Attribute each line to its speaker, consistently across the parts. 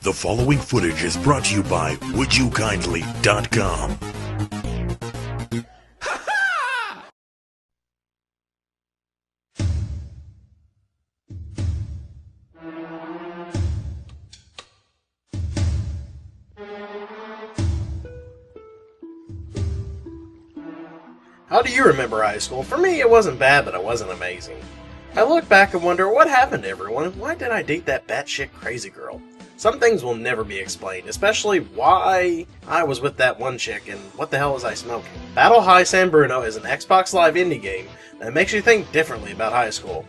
Speaker 1: The following footage is brought to you by WouldYouKindly.com.
Speaker 2: How do you remember high school? For me, it wasn't bad, but it wasn't amazing. I look back and wonder what happened to everyone, and why did I date that batshit crazy girl? Some things will never be explained, especially why I was with that one chick and what the hell was I smoking. Battle High San Bruno is an Xbox Live indie game that makes you think differently about high school.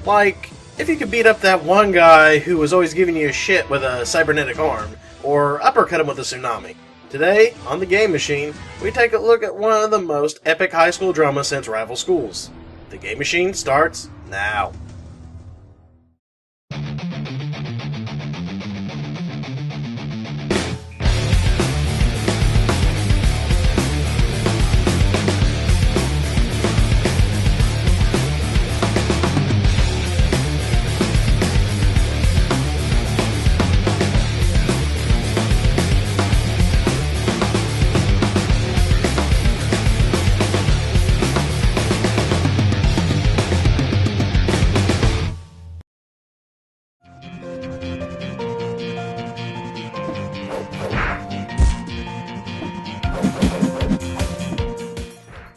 Speaker 2: Like, if you could beat up that one guy who was always giving you shit with a cybernetic arm, or uppercut him with a tsunami. Today, on the Game Machine, we take a look at one of the most epic high school dramas since Rival Schools. The Game Machine starts now.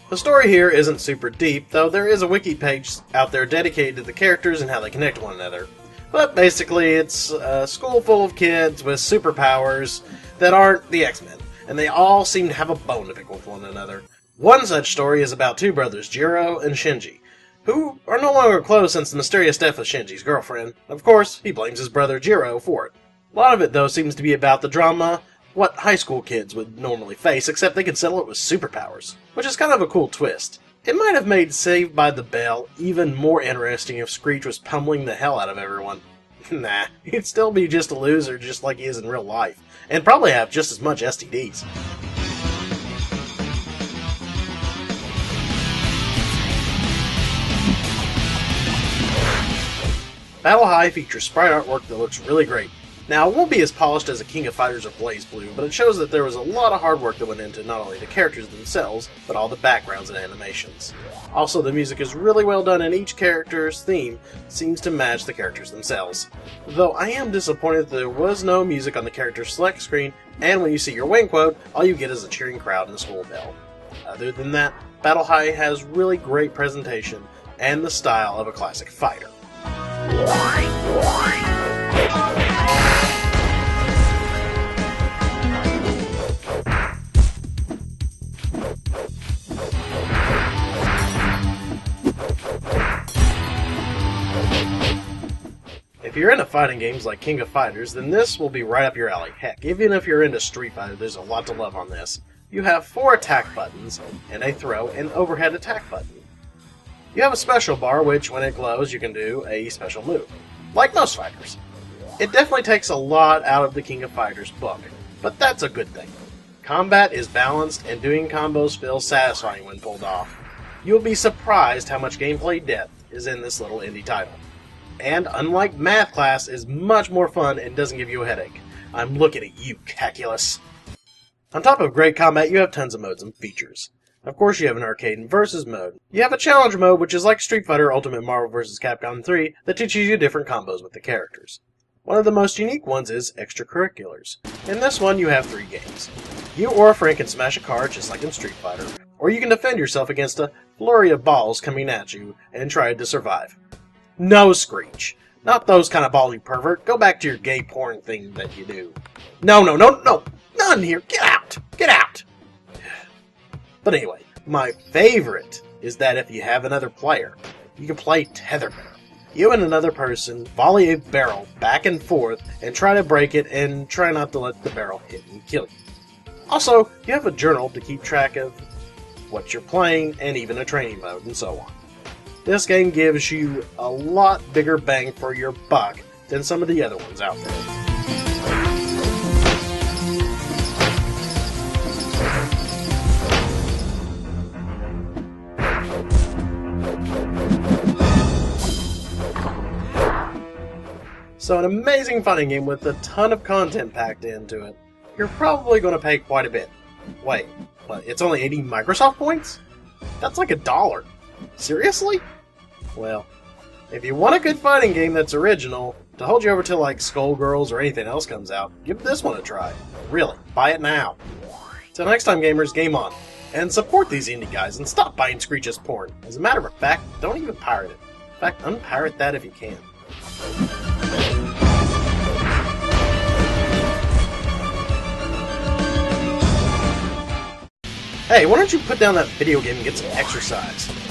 Speaker 2: The story here isn't super deep, though there is a wiki page out there dedicated to the characters and how they connect to one another. But basically, it's a school full of kids with superpowers that aren't the X-Men, and they all seem to have a bone to pick with one another. One such story is about two brothers, Jiro and Shinji, who are no longer close since the mysterious death of Shinji's girlfriend. Of course, he blames his brother Jiro for it. A lot of it, though, seems to be about the drama what high school kids would normally face, except they could settle it with superpowers, which is kind of a cool twist. It might have made Saved by the Bell even more interesting if Screech was pummeling the hell out of everyone. Nah, he'd still be just a loser just like he is in real life, and probably have just as much STDs. Battle High features sprite artwork that looks really great. Now, it won't be as polished as a King of Fighters or BlazBlue, but it shows that there was a lot of hard work that went into not only the characters themselves, but all the backgrounds and animations. Also, the music is really well done and each character's theme seems to match the characters themselves. Though I am disappointed that there was no music on the character's select screen, and when you see your win quote, all you get is a cheering crowd and a school bell. Other than that, Battle High has really great presentation and the style of a classic fighter. If you're into fighting games like King of Fighters, then this will be right up your alley. Heck, even if you're into Street Fighter, there's a lot to love on this. You have 4 attack buttons, and a throw and overhead attack button. You have a special bar, which when it glows, you can do a special move, like most fighters. It definitely takes a lot out of the King of Fighters book, but that's a good thing. Combat is balanced, and doing combos feels satisfying when pulled off. You'll be surprised how much gameplay depth is in this little indie title. And unlike math class, is much more fun and doesn't give you a headache. I'm looking at you, Calculus. On top of great combat, you have tons of modes and features. Of course, you have an arcade and versus mode. You have a challenge mode, which is like Street Fighter Ultimate Marvel vs. Capcom 3, that teaches you different combos with the characters. One of the most unique ones is extracurriculars. In this one, you have 3 games. You or a friend can smash a car, just like in Street Fighter, or you can defend yourself against a flurry of balls coming at you and try to survive. No, Screech. Not those kind of balls, you pervert. Go back to your gay porn thing that you do. No. None here. Get out. Get out. But anyway, my favorite is that if you have another player, you can play Tether Bear. You and another person volley a barrel back and forth and try to break it and try not to let the barrel hit and kill you. Also, you have a journal to keep track of what you're playing and even a training mode and so on. This game gives you a lot bigger bang for your buck than some of the other ones out there. So an amazing fighting game with a ton of content packed into it. You're probably going to pay quite a bit. Wait, what, it's only 80 Microsoft points? That's like $1. Seriously? Well, if you want a good fighting game that's original, to hold you over till like Skullgirls or anything else comes out, give this one a try. Really, buy it now. Till next time, gamers, game on. And support these indie guys and stop buying Screech's porn. As a matter of fact, don't even pirate it. In fact, unpirate that if you can. Hey, why don't you put down that video game and get some exercise?